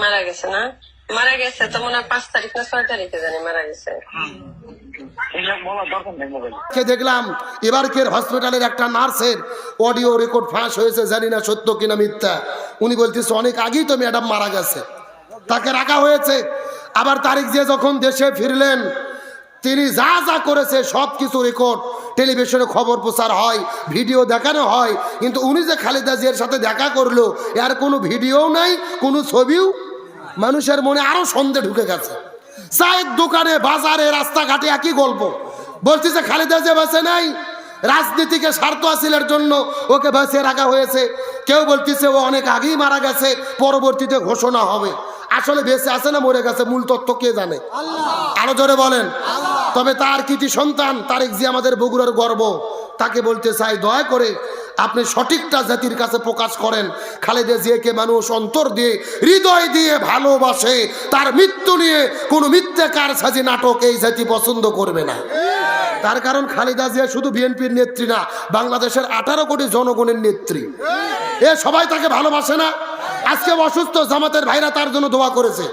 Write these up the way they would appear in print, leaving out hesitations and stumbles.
মারা গেছে না? মারা গেছে তো মনে হয় 5 তারিখ না 6 তারিখে জানি মারা গেছে। দেখলাম এবারকের হসপিটালের একটা নার্সের অডিও রেকর্ড ফাঁস হয়েছে, জানি না সত্য কিনা মিথ্যা। উনি বলতেছে অনেক আগেই তো ম্যাডাম মারা গেছে, তাকে রাখা হয়েছে। আবার তারিখ দিয়ে যখন দেশে ফিরলেন, তিনি যা যা করেছে সব কিছু রেকর্ড টেলিভিশনে খবর প্রচার হয়, ভিডিও দেখানো হয়। কিন্তু উনি যে খালেদা জিয়ার সাথে দেখা করলো, এর কোনো ভিডিও নাই, কোনো ছবিও। মানুষের মনে আরো সন্দেহ ঢুকে গেছে। চায়ের দোকানে, বাজারে, রাস্তাঘাটে একই গল্প। বলতেছে খালেদা জিয়া বেঁচে নাই, রাজনীতিকে স্বার্থ হাসিলের জন্য ওকে বাঁচিয়ে রাখা হয়েছে। কেউ বলতেছে ও অনেক আগেই মারা গেছে, পরবর্তীতে ঘোষণা হবে। আসলে বেঁচে আছে না মরে গেছে মূল তথ্য কে জানে? আরো জোরে বলেন। তবে তার কৃতি সন্তান তারেক জিয়া আমাদের বগুড়ার গর্ব। তাকে বলতে চাই, দয়া করে আপনি সঠিকটা জাতির কাছে প্রকাশ করেন। খালেদা জিয়াকে মানুষ অন্তর দিয়ে, হৃদয় দিয়ে ভালোবাসে। তার মৃত্যু নিয়ে কোনো মিথ্যাকার সাজি নাটক এই জাতি পছন্দ করবে না। তার কারণ খালেদা জিয়া শুধু বিএনপির নেত্রী না, বাংলাদেশের 18 কোটি জনগণের নেত্রী। এ সবাই তাকে ভালোবাসে না? আজকে অসুস্থ জামাতের ভাইরা তার জন্য দোয়া করেছে,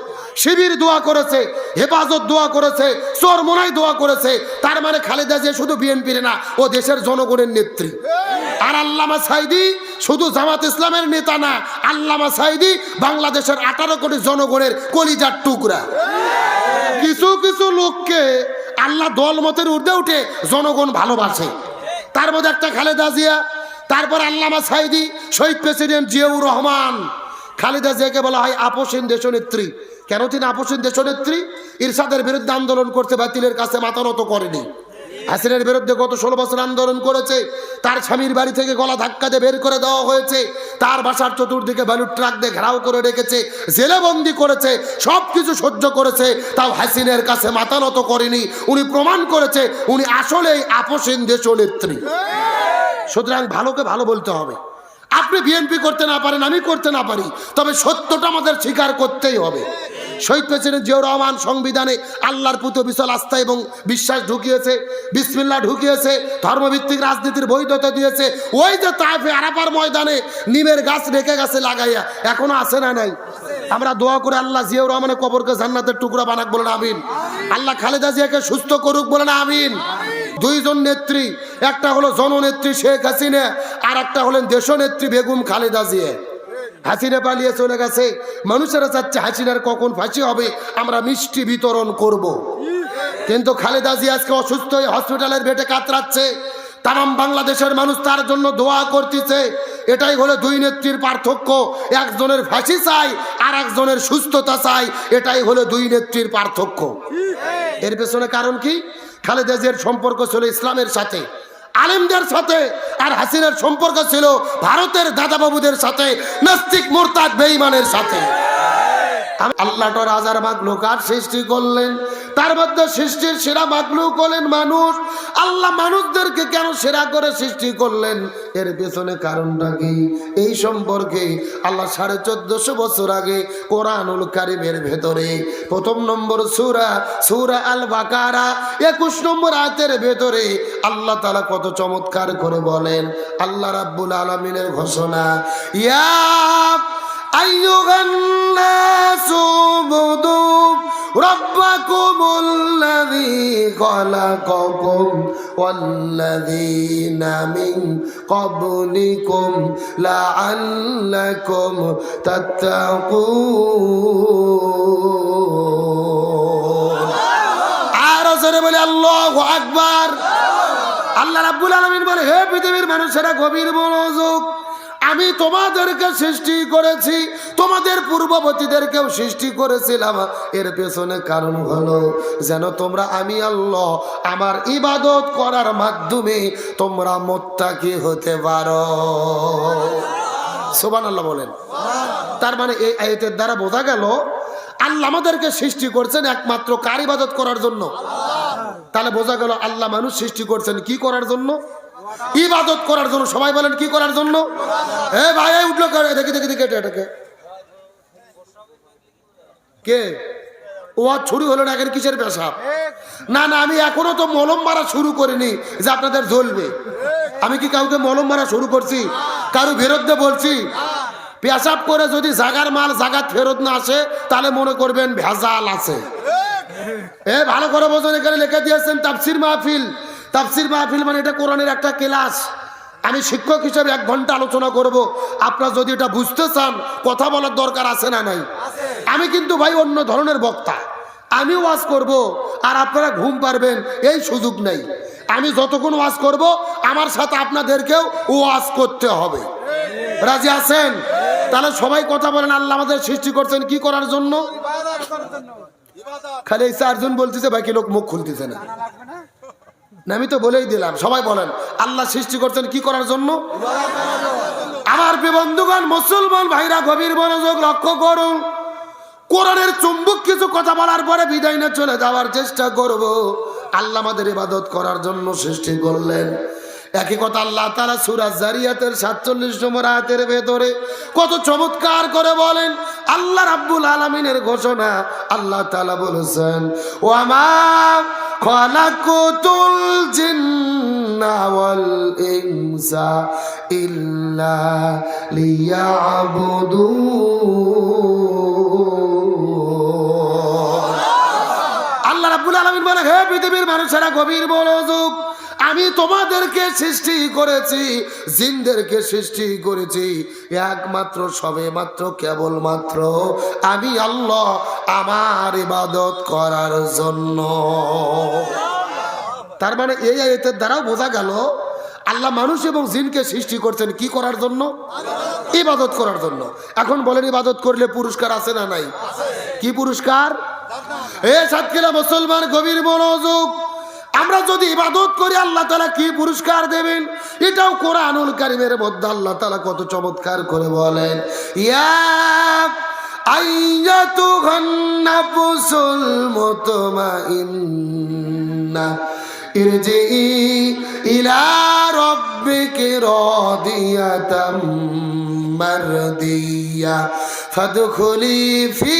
শিবির দোয়া করেছে, হেফাজত দোয়া করেছে, চরমোনাই দোয়া করেছে। তার মানে খালেদা জিয়া শুধু বিএনপির না, ও দেশের জনগণের নেত্রী। আর আল্লামা সাঈদী শুধু জামাত ইসলামের নেতা না, আল্লামা সাঈদী বাংলাদেশের 18 কোটি জনগণের কলিজার টুকরা। কিছু কিছু লোককে আল্লাহ দলমতের ঊর্ধ্বে উঠে জনগণ ভালোবাসে, তার মধ্যে একটা খালেদা জিয়া। তারপর আল্লামা সাঈদী, শহীদ প্রেসিডেন্ট জিয়াউর রহমান। খালেদা জিয়াকে বলা হয় আপসহীন দেশনেত্রী। কেন তিনি আপসহীন দেশনেত্রী? ইরশাদের বিরুদ্ধে আন্দোলন করতে, বাতিলের কাছে মাথা নত করেনি। হাসিনের বিরুদ্ধে গত 16 বছর আন্দোলন করেছে। তার স্বামীর বাড়ি থেকে গলা ধাক্কা দিয়ে বের করে দেওয়া হয়েছে, তার বাসার চতুর্দিকে বালুর ট্রাক দিয়ে ঘেরাও করে রেখেছে, জেলেবন্দি করেছে, সব কিছু সহ্য করেছে। তাও হাসিনের কাছে মাথা নত করেনি। উনি প্রমাণ করেছে উনি আসলেই আপসহীন দেশনেত্রী। সুতরাং ভালোকে ভালো বলতে হবে। আপনি বিএনপি করতে না পারেন, আমি করতে না পারি, তবে সত্যটা আমাদের স্বীকার করতেই হবে। শহীদ প্রেসিডেন্ট জিয়াউর রহমান সংবিধানে আল্লাহর প্রতি বিশাল আস্থা এবং বিশ্বাস ঢুকিয়েছে, বিসমিল্লাহ ঢুকিয়েছে, ধর্মভিত্তিক রাজনীতির বৈধতা দিয়েছে। ওই যে তাইফে আরাফার ময়দানে নিমের গাছ রেখে গেছে লাগাইয়া, এখনো আছে না নাই? আমরা দোয়া করে আল্লাহ জিয়াউর রহমানের কবরকে জান্নাতের টুকরা বানাক, বলেন আমিন। আল্লাহ খালেদা জিয়াকে সুস্থ করুক, বলেন আমিন। দুইজন নেত্রী, একটা হলো জননেত্রী শেখ হাসিনা, আর একটা হলেন দেশনেত্রী বেগম খালেদা জিয়া। হাসিনা পালিয়ে চলে গেছে, মানুষেরা চাচ্ছে হাসিনার কখন ফাঁসি হবে, আমরা মিষ্টি বিতরণ করব। কিন্তু খালেদা জিয়া আজকে অসুস্থ হয়ে হসপিটালের বেডে কাতরাচ্ছে। তাম বাংলাদেশের মানুষ তার জন্য দোয়া করতেছে। এটাই হলো দুই নেত্রীর পার্থক্য। একজনের ফাঁসি চাই, আর একজনের সুস্থতা চাই। এটাই হলো দুই নেত্রীর পার্থক্য। এর পেছনে কারণ কি? খালেদা জিয়ার সম্পর্ক ছিল ইসলামের সাথে, আলেমদের সাথে, আর হাসিনার সম্পর্ক ছিল ভারতের দাদাবাবুদের সাথে, নাস্তিক মুরতাদ বেঈমানের সাথে। আল্লাহ তো হাজার মাখলুক আর সৃষ্টি করলেন, তার মধ্যে সৃষ্টির সেরা মাখলুক হলেন মানুষ। আল্লাহ মানুষদেরকে কেন সেরা করে সৃষ্টি করলেন, এর পেছনে কারণটা কি? এই সম্পর্কে আল্লাহ 1450 বছর আগে কোরআনুল কারীমের ভেতরে প্রথম নম্বর সূরা আল বাকারা 21 নম্বর আয়াতের ভেতরে আল্লাহ তাআলা কত চমৎকার করে বলেন। আল্লাহ রাব্বুল আলামিনের ঘোষণা, ইয়া আইয়ুহান নাসু উবুদু রাব্বাকুমুল্লাযী খালাকাকুম ওয়াল্লাযীনা মিন ক্বাবলিকুম লাআল্লাকুম তাত্তাকুন। আর জোরে বলে আল্লাহু আকবার। আল্লাহ রাব্বুল আলামিন বলে, হে পৃথিবীর মানুষেরা গভীর মনোযোগ, আমি তোমাদেরকে সৃষ্টি করেছি, তোমাদের পূর্ববর্তীদেরকেও সৃষ্টি করেছিলাম। এর পেছনে কারণ হলো যেন তোমরা আমি আল্লাহ আমার ইবাদত করার মাধ্যমে তোমরা মুত্তাকি হতে পারো। সুবহানাল্লাহ বলেন। তার মানে এই আয়াতের দ্বারা বোঝা গেল আল্লাহ আমাদেরকে সৃষ্টি করছেন একমাত্র কার ইবাদত করার জন্য। তাহলে বোঝা গেল আল্লাহ মানুষ সৃষ্টি করছেন কি করার জন্য? ইবাদত করার জন্য। সবাই বলেন কি করার জন্য? এ ভাই উঠলো, দেখি দেখি দেখি এটাকে কে? ও ছুরি হলো না, এখন কিসের পেশাব? না না, আমি এখনো তো মলম মারা শুরু করিনি যে আপনাদের জ্বলবে। আমি কি কাউকে মলম মারা শুরু করছি? কারো বিরুদ্ধে বলছি? পেশাব করে যদি জাগার মাল জাগাত ফেরত না আসে তাহলে মনে করবেন ভেজাল আছে। ভালো করে বোঝেন, এখানে লিখে দিয়েছেন তাফসির মাহফিল। তাফসির মাহফিল মানে এটা কোরআনের একটা ক্লাস। আমি শিক্ষক হিসেবে 1 ঘন্টা আলোচনা করব। আপনারা যদি এটা বুঝতে চান কথা বলার দরকার আছে না নাই? আমি কিন্তু ভাই অন্য ধরনের বক্তা, আমি ওয়াজ করব আর আপনারা ঘুম পারবেন এই সুযোগ নেই। আমি যতক্ষণ ওয়াজ করব আমার সাথে আপনাদেরকেও ওয়াজ করতে হবে। রাজি আছেন? তাহলে সবাই কথা বলেন। আল্লাহ আমাদের সৃষ্টি করছেন কি করার জন্য? খালি এই 4 জন বলতেছে, বাকি লোক মুখ খুলতেছে না। আমি তো বলেই দিলাম, সবাই বলেন আল্লাহ সৃষ্টি করছেন কি করার জন্য? আমার প্রিয় বন্ধুগণ, মুসলমান ভাইরা গভীর মনোযোগ লক্ষ্য করুন। কোরআনের চুম্বক কিছু কথা বলার পরে বিদায় নিয়ে চলে যাওয়ার চেষ্টা করব। আল্লাহ আমাদের ইবাদত করার জন্য সৃষ্টি করলেন। একই কথা আল্লাহ তাআলা সূরা জারিয়াতের 47 নম্বর আয়াতের ভেতরে কত চমৎকার করে বলেন। আল্লাহ রাব্বুল আলামিনের ঘোষণা, আল্লাহ তাআলা বলেছেন, ওয়া মা খালাকুতুল জিন্না ওয়াল ইনসা ইল্লা লিয়াবুদুন। আল্লাহ রাব্বুল আলামিন বলে, হে পৃথিবীর মানুষেরা গভীর মনোযোগ, আমি তোমাদেরকে সৃষ্টি করেছি, জিনদেরকে সৃষ্টি করেছি একমাত্র সবে মাত্র কেবলমাত্র আমি আল্লাহ আমার ইবাদত করার জন্য। তার মানে এই আয়াতের দ্বারাও বোঝা গেল আল্লাহ মানুষ এবং জিনকে সৃষ্টি করছেন কি করার জন্য? ইবাদত করার জন্য। এখন বলেন ইবাদত করলে পুরস্কার আছে না নাই? কি পুরস্কার? সাতক্ষীরা মুসলমান গভীর মনোযোগ, আমরা যদি ইবাদত করি আল্লাহ তাআলা কি পুরস্কার দেবেন এটাও কোরআনুল কারীমের মধ্যে আল্লাহ তাআলা কত চমৎকার করে বলেন। ইয়া আইয়াতুহান নাফসুল মুতমাইন্না ইরজিই ইলা রাব্বিকি রাদিয়াতাম মারদিয়া ফাদখুলি ফি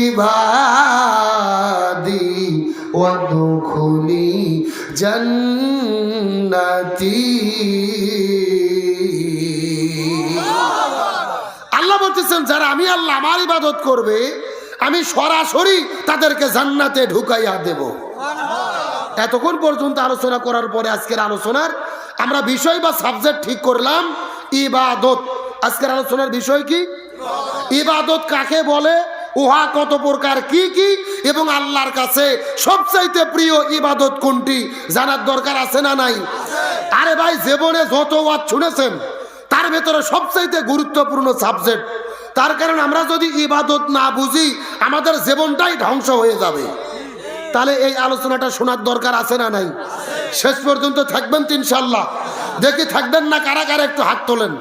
ইবাদি ওয়াদখুলি জান্নাতি। আল্লাহ বলতেছেন যারা আমি আল্লাহ আমার ইবাদত করবে আমি সরাসরি তাদেরকে জান্নাতে ঢুকাইয়া দেব। এতক্ষণ পর্যন্ত আলোচনা করার পরে আজকের আলোচনার আমরা বিষয় বা সাবজেক্ট ঠিক করলাম ইবাদত। আজকের আলোচনার বিষয় কি? ইবাদত কাকে বলে, উহা কত প্রকার, কি কি, এবং আল্লাহর কাছে সবচাইতে প্রিয় ইবাদত কোনটি জানার দরকার আছে না নাই? আরে ভাই, জীবনে যত ওয়াজ শুনেছেন তার ভেতরে সবচাইতে গুরুত্বপূর্ণ সাবজেক্ট। তার কারণ আমরা যদি ইবাদত না বুঝি আমাদের জীবনটাই ধ্বংস হয়ে যাবে। তাহলে এই আলোচনাটা শোনার দরকার আছে না নাই? শেষ পর্যন্ত থাকবেন তো ইনশাল্লাহ? দেখি থাকবেন না কারা কারা একটু হাত তোলেন।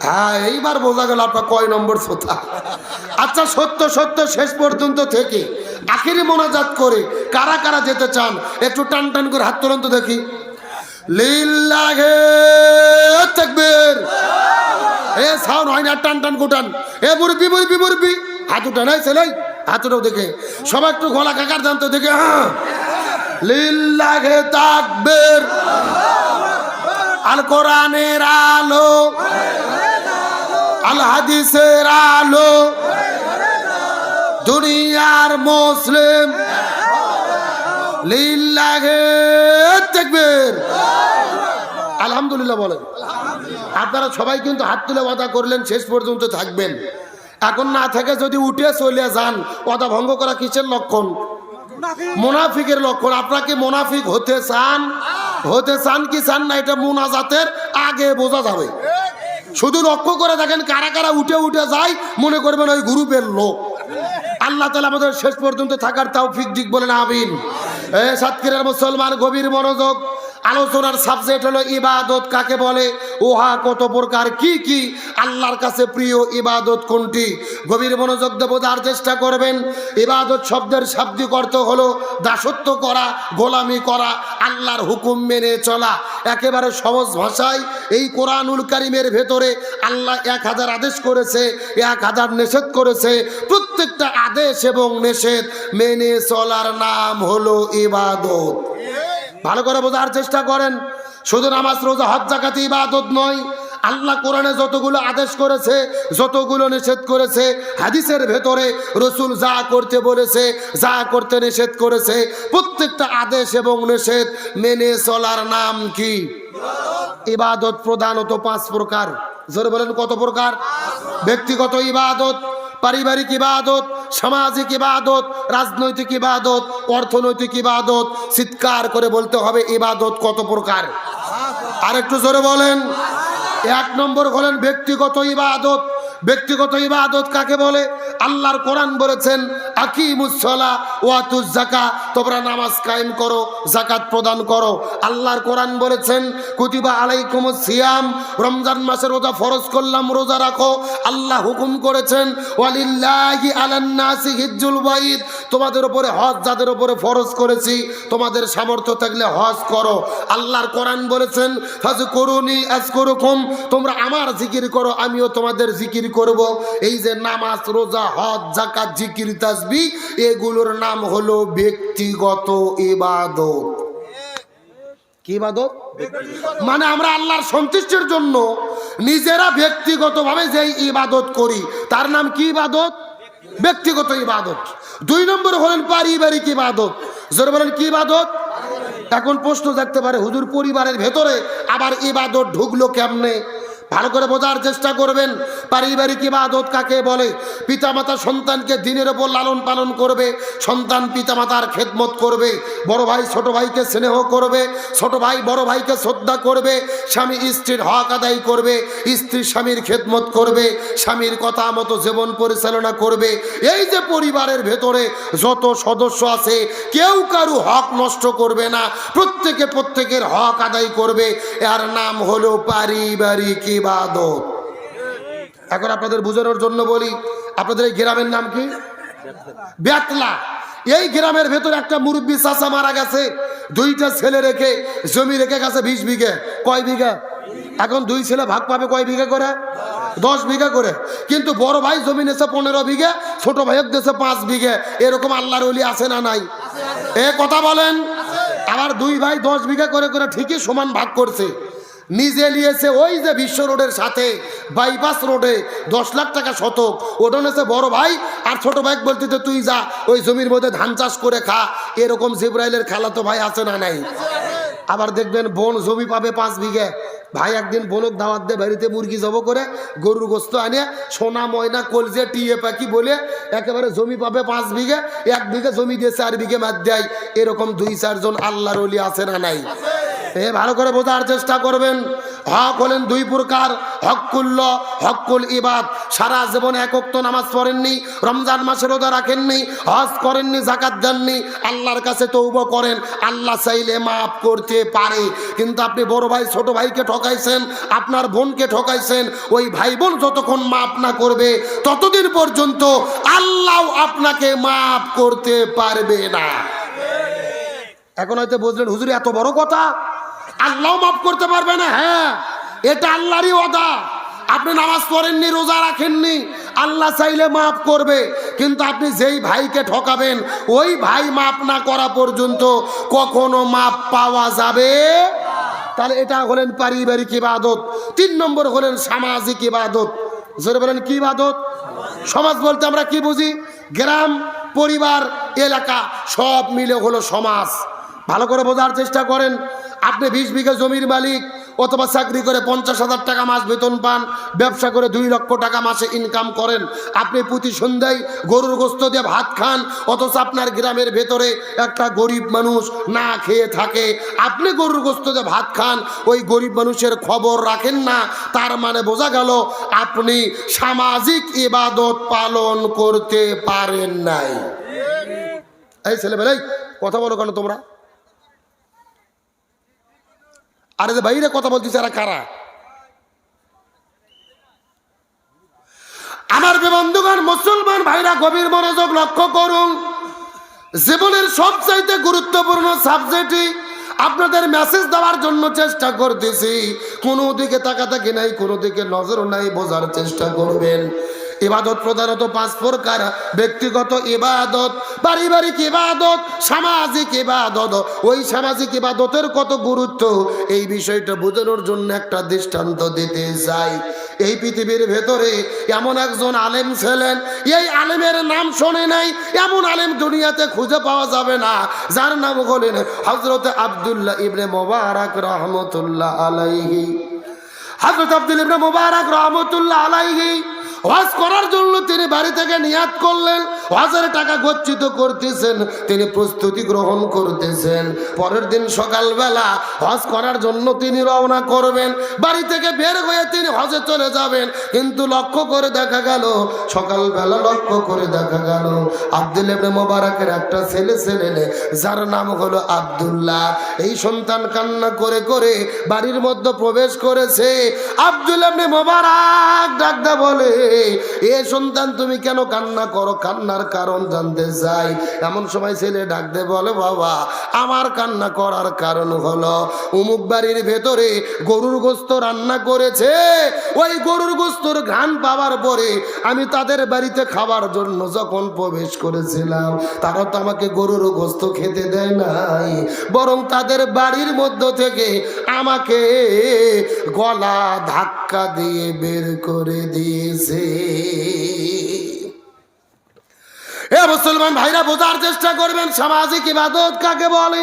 হ্যাঁ, এইবার বোঝা গেল আপনার কয় নম্বর শ্রোতা। আচ্ছা, সত্য সত্য শেষ পর্যন্ত থেকে আখিরি মোনাজাত করে কারা কারা যেতে চান একটু টান টান করে হাত তোলেন তো দেখি। লিল্লাহে তাকবীর। সাউন্ড হয় না, টান টান কোটান। মুরব্বি মুরব্বি মুরব্বি হাত উঠান। ছেলে হাত উঠাও দেখে সবাই একটু গলা কাকার জানতো দেখে। হ্যাঁ, লিল্লাহে তাকবীর। আল কোরআনের আলো, আল হাদিসের আলো, দুনিয়ার মুসলিম লিল্লাহে তাকবীর। আলহামদুলিল্লাহ বলেন। আপনারা সবাই কিন্তু হাত তুলে ওয়াদা করলেন শেষ পর্যন্ত থাকবেন। এখন না থেকে যদি উঠে চলে যান, ওয়াদা ভঙ্গ করা কিসের লক্ষণ? মুনাফিকের লক্ষণ। আপনারা কি মুনাফিক হতে চান? হতে চান কি চান না এটা মুনাজাতের আগে বোঝা যাবে। শুধু লক্ষ্য করে দেখেন কারা কারা উঠে উঠে যায়, মনে করবেন ওই গ্রুপের লোক। আল্লাহ তাআলা আমাদের শেষ পর্যন্ত থাকার তৌফিক দিক, বলেন আমিন। সাতক্ষীরার মুসলমান গভীর মনোযোগ, আলোচনার সাবজেক্ট হলো ইবাদত কাকে বলে, উহা কত প্রকার, কি কি, আল্লাহর কাছে প্রিয় ইবাদত কোনটি। গভীর মনোযোগ দিয়ে বোঝার চেষ্টা করবেন। ইবাদত শব্দের শাব্দিক অর্থ হলো দাসত্ব করা, গোলামি করা, আল্লাহর হুকুম মেনে চলা। একেবারে সহজ ভাষায় এই কোরআনুল কারীমের ভেতরে আল্লাহ 1000 আদেশ করেছে, 1000 নিষেধ করেছে। প্রত্যেকটা আদেশ এবং নিষেধ মেনে চলার নাম হলো ইবাদত। ভালো করে বোঝার চেষ্টা করেন। শুধু নামাজ রোজা হজ যাকাত ইবাদত নয়, আল্লাহ কোরআনে যতগুলো আদেশ করেছে, যতগুলো নিষেধ করেছে, হাদিসের ভেতরে রসুল যা করতে বলেছে, যা করতে নিষেধ করেছে, প্রত্যেকটা আদেশ এবং নিষেধ মেনে চলার নাম কি? ইবাদত। প্রধানত 5 প্রকার। জোরে বলেন কত প্রকার? ব্যক্তিগত ইবাদত, পারিবারিক ইবাদত, সামাজিক ইবাদত, রাজনৈতিক ইবাদত, অর্থনৈতিক ইবাদত। চিৎকার করে বলতে হবে ইবাদত কত প্রকার? আর একটু জোরে বলেন। 1 নম্বর হলেন ব্যক্তিগত ইবাদত। ব্যক্তিগত ইবাদত কাকে বলে? আল্লাহর কোরআন বলেছেন আকিমুস সালাহ ওয়া আতুজ যাকাত, তোমরা নামাজ কায়েম করো, যাকাত প্রদান করো। আল্লাহর কোরআন বলেছেন কুতিবা আলাইকুমুস সিয়াম, রমজান মাসে রোজা ফরজ করলাম, রোজা রাখো। আল্লাহ হুকুম করেছেন ওয়ালিল্লাহি আলান নাসি হিজ্জুল বাইত, তোমাদের উপরে হজ যাদের উপরে ফরজ করেছি, তোমাদের সামর্থ্য থাকলে হজ করো। আল্লাহর কোরআন বলেছেন ফাযকুরুনি আযকুরুকুম, তোমরা আমার জিকির করো, আমিও তোমাদের জিকির করব। এই যে নামাজ, রোজা, হজ, যাকাত, জিকির, তাসবিহ, এগুলোর নাম হলো ব্যক্তিগত ইবাদত। কি ইবাদত? মানে আমরা আল্লাহর সন্তুষ্টির জন্য নিজেরা ব্যক্তিগতভাবে যেই ইবাদত করি তার নাম কি ইবাদত? ব্যক্তিগত ইবাদত। 2 নম্বর হলেন পারিবারিক ইবাদত। জোরে বলেন কি ইবাদত? এখন প্রশ্ন থাকতে পারে হুজুর পরিবারের ভেতরে আবার ইবাদত ঢুকলো কেমনে? ভালো করে বোঝার চেষ্টা করবেন। পারিবারিক ইবাদত কাকে বলে? পিতামাতা সন্তানকে দিনের ওপর লালন পালন করবে, সন্তান পিতামাতার খেদমত করবে, বড় ভাই ছোট ভাইকে স্নেহ করবে, ছোট ভাই বড় ভাইকে শ্রদ্ধা করবে, স্বামী স্ত্রীর হক আদায় করবে, স্ত্রী স্বামীর খেদমত করবে, স্বামীর কথা মতো জীবন পরিচালনা করবে। এই যে পরিবারের ভেতরে যত সদস্য আছে কেউ কারু হক নষ্ট করবে না, প্রত্যেকে প্রত্যেকের হক আদায় করবে। এর নাম হলো পারিবারিক ইবাদত। এখন আপনাদের বোঝানোর জন্য বলি, আপনাদের এই গ্রামের নাম কি? বেতলা। এই গ্রামের ভেতরে একটা মুরব্বী চাচা মারা গেছে, 2টা ছেলে রেখে জমি রেখে গেছে 20 বিঘে। কয় বিঘা? এখন 2 ছেলে ভাগ পাবে কয় বিঘা করে? 10 বিঘা করে। কিন্তু বড় ভাই জমি নেছে 15 বিঘে, ছোট ভাইয়ের দেশে 5 বিঘে। এরকম আল্লাহর ওলি আছে না নাই? এ কথা বলেন। আবার 2 ভাই 10 বিঘা করে করে ঠিকই সমান ভাগ করছে। নিজে নিয়েছে ওই যে বিশ্ব রোডের সাথে বাইপাস রোডে 10 লাখ টাকা শতক, ওটা নিয়েছে বড় ভাই। আর ছোট ভাই বলতে তুই যা ওই জমির মধ্যে ধান চাষ করে খা। এরকম জিব্রাইলের খালাতো ভাই আছে না নাই? আবার দেখবেন বোন জমি পাবে 5 বিঘে। ভাই একদিন বোনক দাওয়াত দিয়ে বাড়িতে মুরগি জব করে গরুর গোস্ত আনে সোনা ময়না কলজে টিয়ে পাখি বলে একেবারে জমি পাবে 5 বিঘে। 1 বিঘে জমি দিয়ে 4 বিঘে মার দেয়। এরকম 2-4 জন আল্লাহর ওলি আছে না নাই? ভালো করে বোঝার চেষ্টা করবেন। হক হলেন 2 প্রকার, হকুল্লাহ, হকুল ইবাদ। সারা জীবন 1 ওয়াক্ত নামাজ পড়েননি, রমজান মাসে রোজা রাখেননি, হজ করেননি, যাকাত দেননি, আল্লাহর কাছে তওবা করেন, আল্লাহ চাইলে মাফ করতে পারে। কিন্তু আপনি বড় ভাই ছোট ভাইকে ঠকাইছেন, আপনার বোনকে ঠকাইছেন, ওই ভাই বোন যতক্ষণ মাফ না করবে ততদিন পর্যন্ত আল্লাহ আপনাকে মাফ করতে পারবে না। এখন হয়তো বুঝলেন হুজুর এত বড় কথা, আল্লাহ মাফ করতে পারবে না? হ্যাঁ, এটা আল্লাহরই ওয়াদা। আপনি নামাজ পড়েননি, রোজা রাখেননি, আল্লাহ চাইলে মাফ করবে। কিন্তু আপনি যেই ভাইকে ঠকাবেন ওই ভাই মাফ না করা পর্যন্ত কখনো মাফ পাওয়া যাবে। তাহলে এটা হলেন পারিবারিক ইবাদত। 3 নম্বর হলেন সামাজিক ইবাদত। জোরে বলেন কি ইবাদত? সমাজ বলতে আমরা কি বুঝি? গ্রাম, পরিবার, এলাকা সব মিলে হলো সমাজ। ভালো করে বোঝার চেষ্টা করেন। আপনি 20 বিঘা জমির মালিক, অথবা চাকরি করে 50,000 টাকা মাস বেতন পান, ব্যবসা করে 2 লক্ষ টাকা মাসে ইনকাম করেন। আপনি প্রতি সন্ধ্যায় গরুর গোস্ত দিয়ে ভাত খান, অথচ আপনার গ্রামের ভেতরে একটা গরিব মানুষ না খেয়ে থাকে। আপনি গরুর গোস্ত দিয়ে ভাত খান, ওই গরিব মানুষের খবর রাখেন না। তার মানে বোঝা গেল আপনি সামাজিক ইবাদত পালন করতে পারেন নাই। এই ছেলেবেলাই কথা বলো কেন তোমরা? আরে যে বাইরে কথা বলতেছে এরা কারা? আমার বন্ধুগণ, মুসলমান ভাইরা গভীর মনোযোগ লক্ষ্য করুন। জীবনের সবচাইতে গুরুত্বপূর্ণ সাবজেক্টই আপনাদের মেসেজ দেওয়ার জন্য চেষ্টা করতেছি। কোনো দিকে তাকাতাকি নাই, কোনো দিকে নজর নাই, বোঝার চেষ্টা করবেন। ইবাদত প্রধানত 5 প্রকার: ব্যক্তিগত ইবাদত, পারিবারিক ইবাদত, সামাজিক ইবাদত। ওই সামাজিক ইবাদতের কত গুরুত্ব এই বিষয়টা বোঝানোর জন্য একটা দৃষ্টান্ত দিতে চাই। এই পৃথিবীর ভেতরে এমন একজন আলেম ছিলেন, এই আলেমের নাম শোনে নাই এমন আলেম দুনিয়াতে খুঁজে পাওয়া যাবে না, যার নাম হলেন হযরত আব্দুল্লাহ ইবনে মুবারক রহমতুল্লাহ আলাইহি। হযরত আব্দুল্লাহ ইবনে মুবারক রহমতুল্লাহ আলাইহি হজ করার জন্য তিনি বাড়ি থেকে নিয়াত করলেন, হজের টাকা গচ্ছিত করতেছেন, তিনি প্রস্তুতি গ্রহণ করতেছেন। পরের দিন সকালবেলা হজ করার জন্য তিনি রওনা করবেন, বাড়ি থেকে বের হয়ে তিনি হজে চলে যাবেন। কিন্তু লক্ষ্য করে দেখা গেল, সকালবেলা লক্ষ্য করে দেখা গেল আব্দুল্লাহ ইবনে মুবারকের একটা ছেলে ছিলেন, যার নাম হলো আব্দুল্লাহ। এই সন্তান কান্না করে করে বাড়ির মধ্যে প্রবেশ করেছে। আব্দুল্লাহ ইবনে মুবারক ডাকতে বলে, এ সন্তান তুমি কেন কান্না করো? কান্নার কারণ জানতে চাই। এমন সময় ছেলে ডাকতে বলে, বাবা আমার কান্না করার কারণ হলো অমুক বাড়ির ভেতরে গরুর গোস্ত রান্না করেছে। ওই গরুর গোস্তর ঘ্রাণ পাওয়ার পরে আমি তাদের বাড়িতে খাবার জন্য যখন প্রবেশ করেছিলাম, তারা তো আমাকে গরুর গোস্ত খেতে দেয় নাই, বরং তাদের বাড়ির মধ্য থেকে আমাকে গলা ধাক্কা দিয়ে বের করে দিয়েছে। এ মুসলমান ভাইরা, বোঝার চেষ্টা করবেন সামাজিক ইবাদত কাকে বলে।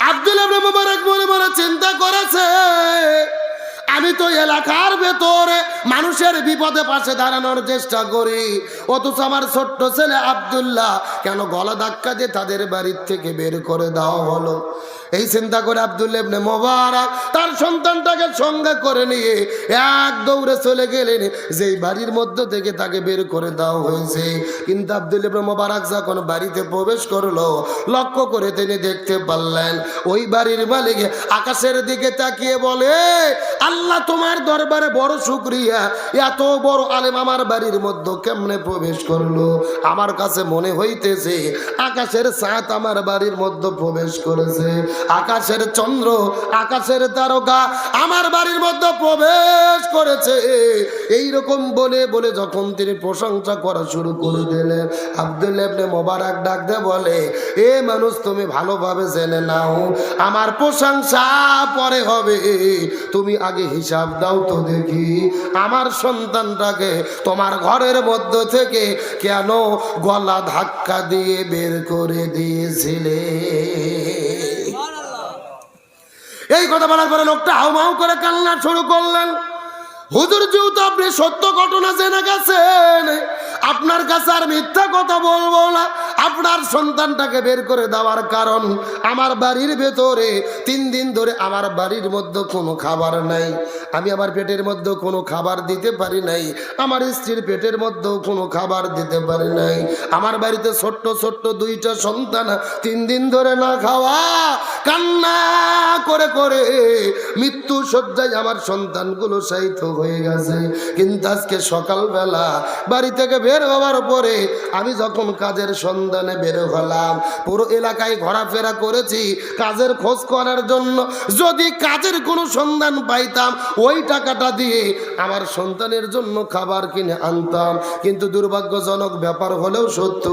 আব্দুল্লাহ ইবনে মুবারক মনে মনে চিন্তা করেছে, আমি তো এলাকার ভেতরে মানুষের বিপদে পাশে দাঁড়ানোর চেষ্টা করি, অথচ আমার ছোট্ট ছেলে আব্দুল্লাহ কেন গলা ধাক্কা দিয়ে তাদের বাড়ির থেকে বের করে দেওয়া হলো। এই চিন্তা করে আব্দুল্লাহ ইবনে মুবারক তার সন্তানটাকে সঙ্গে করে নিয়ে এক দৌড়ে চলে গেলেন যেই বাড়ির মধ্য থেকে তাকে বের করে দেওয়া হয়েছে। কিন্তু আব্দুল্লাহ ইবনে মুবারক যখন বাড়িতে প্রবেশ করলো, লক্ষ্য করে তিনি দেখতে পারলেন ওই বাড়ির মালিক আকাশের দিকে তাকিয়ে বলে, আল্লাহ তোমার দরবারে বড় শুকরিয়া, এত বড় আলেম আমার বাড়ির মধ্যে কেমনে প্রবেশ করলো? আমার কাছে মনে হইতেছে আকাশের চাঁদ আমার বাড়ির মধ্যে প্রবেশ করেছে, আকাশের চন্দ্র, আকাশের তারকা আমার বাড়ির মধ্যে প্রবেশ করেছে। এইরকম বলে বলে যখন তিনি প্রশংসা করা শুরু করে দিলেন, আব্দুল্লাহ ইবনে মুবারক ডাক দিয়ে বলে, এ মানুষ তুমি ভালোভাবে জেনে নাও, আমার প্রশংসা পরে হবে, তুমি আগে হিসাব দাও তো দেখি, আমার সন্তানটাকে তোমার ঘরের মধ্য থেকে কেন গলা ধাক্কা দিয়ে বের করে দিয়েছিলে? এই কথা বলার পরে লোকটা হাউমাউ করে কান্না শুরু করলেন। হুজুর, যেহেতু আপনি সত্য ঘটনা জেনে গেছেন, আপনার কাছে আর মিথ্যা কথা বলবো না। আপনার সন্তানটাকে বের করে দেওয়ার কারণ, আমার বাড়ির ভেতরে 3 দিন ধরে আমার বাড়ির মধ্যে কোনো খাবার নাই, আমি আমার পেটের মধ্যে কোনো খাবার দিতে পারি নাই, আমার স্ত্রীর পেটের মধ্যেও কোনো খাবার দিতে পারি নাই, আমার বাড়িতে ছোট্ট ছোট্ট 2টা সন্তান 3 দিন ধরে না খাওয়া, কান্না করে করে মৃত্যু শয্যায় আমার সন্তানগুলো শায়িত হয়ে গেছে। কিন্তু আজকে সকালবেলা বাড়ি থেকে বের হওয়ার পরে আমি যখন কাজের সন্ধানে বের হলাম, পুরো এলাকায় ঘোরাফেরা করেছি কাজের খোঁজ করার জন্য, যদি কাজের কোনো সন্ধান পাইতাম ওই টাকাটা দিয়ে আমার সন্তানের জন্য খাবার কিনে আনতাম। কিন্তু দুর্ভাগ্যজনক ব্যাপার হলেও সত্য,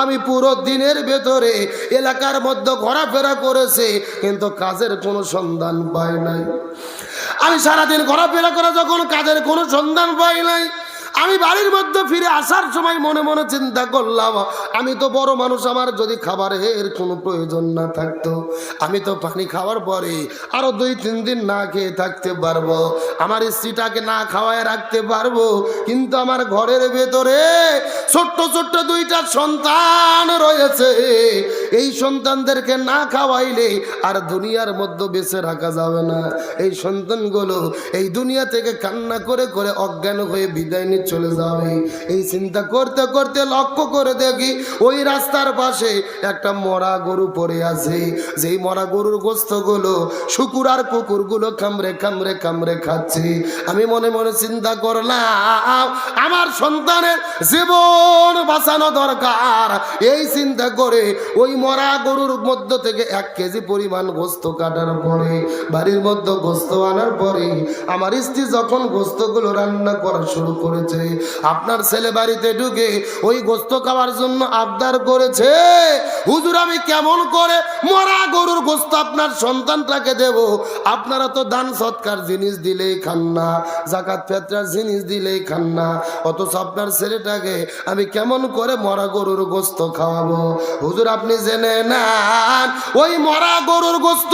আমি পুরো দিনের ভেতরে এলাকার মধ্যে ঘোরাফেরা করেছি কিন্তু কাজের কোনো সন্ধান পাই নাই। আমি সারাদিন ঘোরাফেরা করে যখন কাজের কোনো সন্ধান পাই নাই, আমি বাড়ির মধ্যে ফিরে আসার সময় মনে মনে চিন্তা করলাম, আমি তো বড় মানুষ, আমার যদি খাবারের কোনো প্রয়োজন না থাকতো, আমি তো পানি খাওয়ার পরে আরো 2-3 দিন না খেয়ে থাকতে পারবো, আমার স্ত্রীটাকে না খাওয়ায় রাখতে পারবো। কিন্তু আমার ঘরের ভেতরে ছোট্ট ছোট্ট 2টা সন্তান রয়েছে, এই সন্তানদেরকে না খাওয়াইলে আর দুনিয়ার মধ্যে বেঁচে রাখা যাবে না। এই সন্তানগুলো এই দুনিয়া থেকে কান্না করে করে অজ্ঞান হয়ে বিদায় নিয়ে চলে যাবে। এই চিন্তা করতে করতে লক্ষ্য করে দেখি ওই রাস্তার পাশে একটা মরা গরু পড়ে আছে, যেই মরা গরুর গোস্তগুলো শুকুর আর কুকুরগুলো কামড়ে কামড়ে কামড়ে খাচ্ছে। আমি মনে মনে চিন্তা করলাম, আমার সন্তানের জীবন বাঁচানো দরকার। এই চিন্তা করে ওই মরা গরুর মধ্য থেকে 1 কেজি পরিমাণ গোস্ত কাটার পরে, বাড়ির মধ্যে গোস্ত আনার পরে আমার স্ত্রী যখন গোস্তগুলো রান্না করা শুরু করেছে, আপনার ছেলে বাড়িতে ঢুকে ওই গোস্ত খাওয়ার জন্য আবদার করেছে, হুজুর আমি কেমন করে মরা গরুর গোস্ত আপনার সন্তানটাকে দেব? আপনারা তো দান সৎকার জিনিস দিলেই খান না, জাকাত ফিতরার জিনিস দিলেই খান না, অথচ আপনার ছেলেটাকে আমি কেমন করে মরা গরুর গোস্ত খাওয়াবো? হুজুর আপনি জেনে নেন, ওই মরা গরুর গোস্ত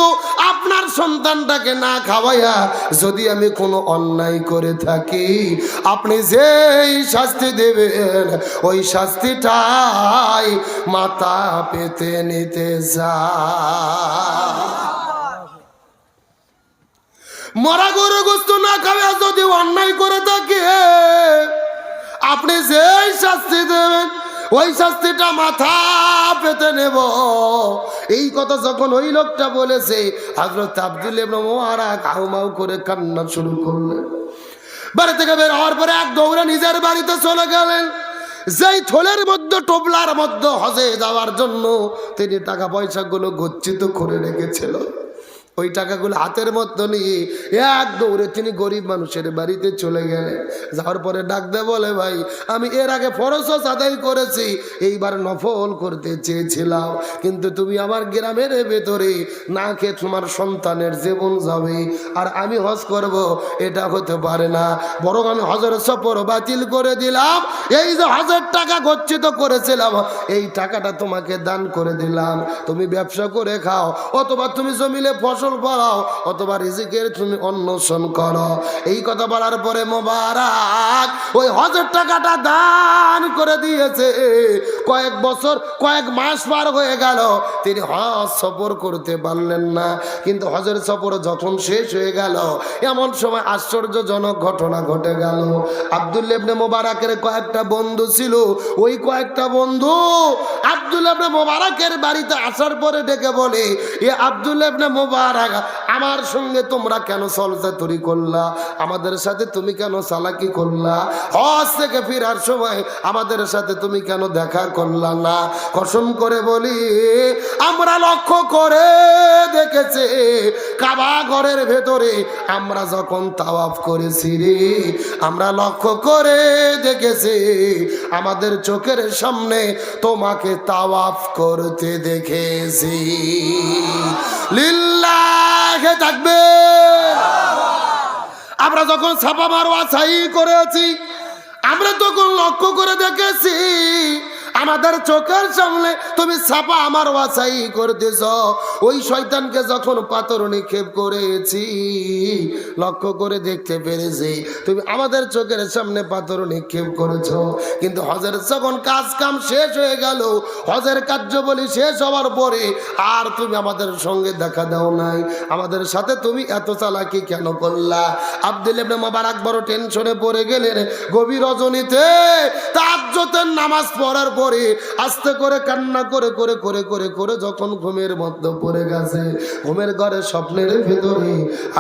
আপনার সন্তানটাকে না খাওয়াইয়া যদি আমি কোনো অন্যায় করে থাকি, আপনি যেই শাস্তি দেবেন ওই শাস্তিটাই মাথা পেতে নিতে যা। মরা গরুর গোস্ত না খাওয়া যদি অন্যায় করে থাকে, আপনি যেই শাস্তি দেবেন ওই শাস্তিটা মাথা পেতে নেব। এই কথা যখন ওই লোকটা বলেছে, হযরত আব্দুল ইবনে মুবারক হাউমাউ করে কান্না শুরু করলেন। বাড়ি থেকে বের হওয়ার পরে এক দৌড়ে নিজের বাড়িতে চলে গেলেন। যেই থলের মধ্যে, টোপলার মধ্যে হজে যাওয়ার জন্য তিনি টাকা পয়সাগুলো গচ্ছিত করে রেখেছিল, ওই টাকাগুলো হাতের মধ্যে নিয়ে এক দৌড়ে তিনি গরিব মানুষের বাড়িতে চলে গেলেন। যাওয়ার পরে ডাক দে বলে, ভাই আমি এর আগে ফরজ আদায় করেছি, এইবার নফল করতে চেয়েছিলাম, কিন্তু তুমি আমার গ্রামের ভেতরে না খেয়ে তোমার সন্তানের জীবন যাবে আর আমি হজ করব, এটা হতে পারে না, বরং আমি হজের সফর বাতিল করে দিলাম। এই যে হজের টাকা গচ্ছিত করেছিলাম, এই টাকাটা তোমাকে দান করে দিলাম, তুমি ব্যবসা করে খাও, অথবা তুমি জমিলে ফসল ফলাও, অথবা রিজিকের তুমি অন্বেষণ করো। এই কথা বলার পরে মোবারক ওই হজের টাকাটা দান করে দিয়েছে। কয়েক বছর কয়েক মাস পার হয়ে গেল, তিনি হজ সফর করতে পারলেন না। কিন্তু হজের সফর যখন শেষ হয়ে গেল, এমন সময় আশ্চর্যজনক ঘটনা ঘটে গেল। আব্দুল্লাহ ইবনে মোবারকের কয়েকটা বন্ধু ছিল, ওই কয়েকটা বন্ধু আব্দুল্লাহ ইবনে মোবারকের বাড়িতে আসার পরে ডেকে বলে, এ আব্দুল্লাহ ইবনে মোবারক, আমার সঙ্গে তোমরা কেন ছলচাতুরি করলা? আমাদের সাথে তুমি কেন চালাকি করলা? হজ থেকে ফেরার সময় আমাদের সাথে তুমি কেন দেখা করলা না? কসম করে বলি, আমরা লক্ষ্য করে দেখেছি, কাবা ঘরের ভেতরে আমরা যখন তাওয়াফ করেছি রে, আমরা লক্ষ্য করে দেখেছি, আমাদের চোখের সামনে তোমাকে তাওয়াফ করতে দেখেছি। লিল্লাহে তাকবীর। আমরা যখন সাফা মারওয়া সাই করেছি, আমরা তখন লক্ষ্য করে দেখেছি, আমাদের চোখের সামনে তুমি সাফা আমার ওয়াসাই করতেছ। ওই শয়তানকে যখন পাথর নিক্ষেপ করেছি, লক্ষ্য করে দেখতে পেরেছি তুমি আমাদের চোখের সামনে পাথর নিক্ষেপ করেছো। কিন্তু হজের যখন কাজ কাম শেষ হয়ে গেল, হজের কার্যাবলী শেষ হওয়ার পরে আর তুমি আমাদের সঙ্গে দেখা দাও নাই, আমাদের সাথে তুমি এত চালাকি কেন করলা? আব্দুল্লাহ ইবনে মুবারক বড় টেনশনে পড়ে গেলেন। গভীর রজনীতে তাহাজ্জুদের নামাজ পড়ার পরে আস্তে করে কান্না করে করে করে করে করে যখন ঘুমের মধ্যে পড়ে গেছে, ঘুমের ঘরে স্বপ্নের ভিতরে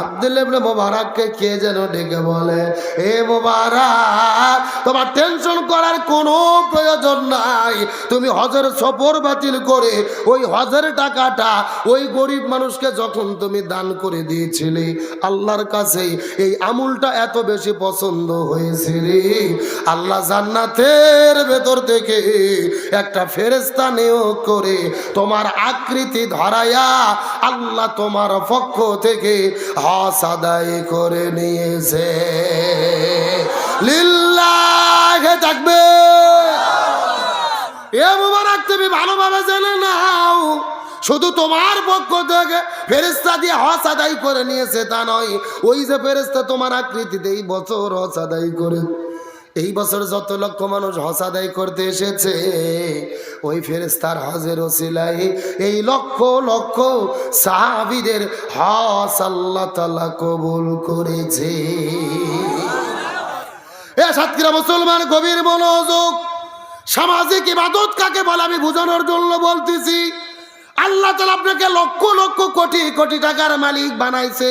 আব্দুল্লাহ ইবনে মুবারককে কে যেন ডেকে বলে, এ মুবারক, তোমার টেনশন করার কোনো প্রয়োজন নাই, তুমি হজের সফর বাতিল করে ওই হজের টাকাটা ওই গরিব মানুষকে যখন তুমি দান করে দিয়েছিলে, আল্লাহর কাছে এই আমলটা এত বেশি পছন্দ হয়েছে রে, আল্লাহ জান্নাতের ভেতর থেকে একটা ফেরেশতা নিয়োগ করে তোমার আকৃতি ধরায়া আল্লাহ তোমার পক্ষ থেকে হজ আদায় করে নিয়েছে। লিল্লাহে তাকবীর। এ মুবারক, তুমি ভালোভাবে জেনে নাও, শুধু তোমার পক্ষ থেকে ফেরেশতা দিয়ে হজ আদায় করে নিয়েছে তা নয়, ওই যে ফেরেশতা তোমার আকৃতিতে এই বছর হজ আদায় করে, এই বছর যত লক্ষ মানুষ হজ আদায় করতে এসেছে, ওই ফেরেশতার হজের ওসিলায় এই লক্ষ লক্ষ সাহাবীদের হজ আল্লাহ তাআলা কবুল করেছে। এ সাতক্ষীরা মুসলমান, গভীর মনোযোগ। সামাজিক ইবাদত কাকে বলে আমি বোঝানোর জন্য বলতেছি। আল্লাহ তাআলা আপনাকে লক্ষ লক্ষ কোটি কোটি টাকার মালিক বানাইছে।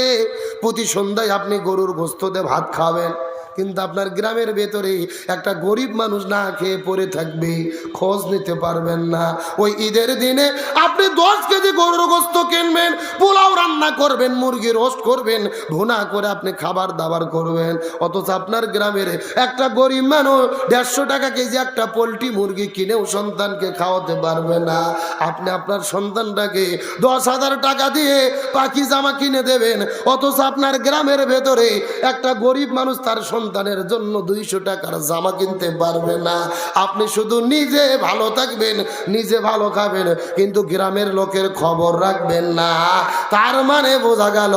প্রতি সন্ধ্যায় আপনি গরুর গোশত দিয়ে ভাত খাবেন, কিন্তু আপনার গ্রামের ভেতরে একটা গরিব মানুষ না খেয়ে পড়ে থাকবে, খোঁজ নিতে পারবেন না। ওই ঈদের দিনে আপনি 10 কেজি গরুর গোস্ত কিনবেন, পোলাও রান্না করবেন, মুরগি রোস্ট করবেন, ভুনা করে আপনি খাবার দাবার করবেন, অথচ আপনার গ্রামের একটা গরিব মানুষ 150 টাকা কেজি একটা পোলট্রি মুরগি কিনেও সন্তানকে খাওয়াতে পারবে না। আপনি আপনার সন্তানটাকে 10,000 টাকা দিয়ে পাখি জামা কিনে দেবেন, অথচ আপনার গ্রামের ভেতরে একটা গরিব মানুষ তার সন্তানের জন্য 200 টাকার জামা কিনতে পারবে না। আপনি শুধু নিজে ভালো থাকবেন, নিজে ভালো খাবেন, কিন্তু গ্রামের লোকের খবর রাখবেন না। তার মানে বোঝা গেল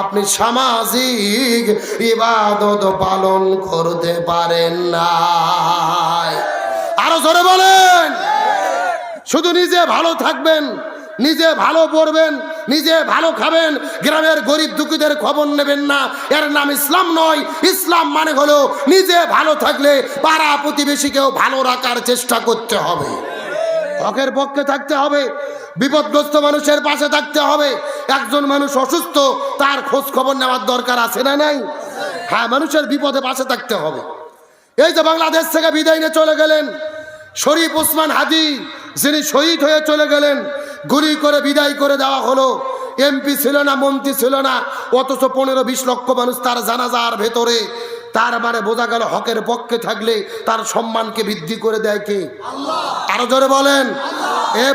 আপনি সামাজিক ইবাদত পালন করতে পারেন না। আরো জোরে বলেন। শুধু নিজে ভালো থাকবেন, নিজে ভালো পড়বেন, নিজে ভালো খাবেন, গ্রামের গরিব দুঃখীদের খবর নেবেন না, এর নাম ইসলাম নয়। ইসলাম মানে হলো নিজে ভালো থাকলে পাড়া প্রতিবেশীকেও ভালো রাখার চেষ্টা করতে হবে, হকের পক্ষে থাকতে হবে, বিপদগ্রস্ত মানুষের পাশে থাকতে হবে। একজন মানুষ অসুস্থ, তার খোঁজ খবর নেওয়ার দরকার আছে না নাই? হ্যাঁ, মানুষের বিপদে পাশে থাকতে হবে। এই যে বাংলাদেশ থেকে বিদায় নিয়ে চলে গেলেন শরীফ ওসমান হাদি, যিনি শহীদ হয়ে চলে গেলেন, গুলি করে বিদায় করে দেওয়া হলো। এমপি ছিল না, মন্ত্রী ছিল না, অথচ 15-20 লক্ষ মানুষ তার জানাজার ভেতরে। তার মানে বোঝা গেল হকের পক্ষে থাকলে তার সম্মানকে বৃদ্ধি করে দেয় কে? আল্লাহ। আরো জোরে বলেন।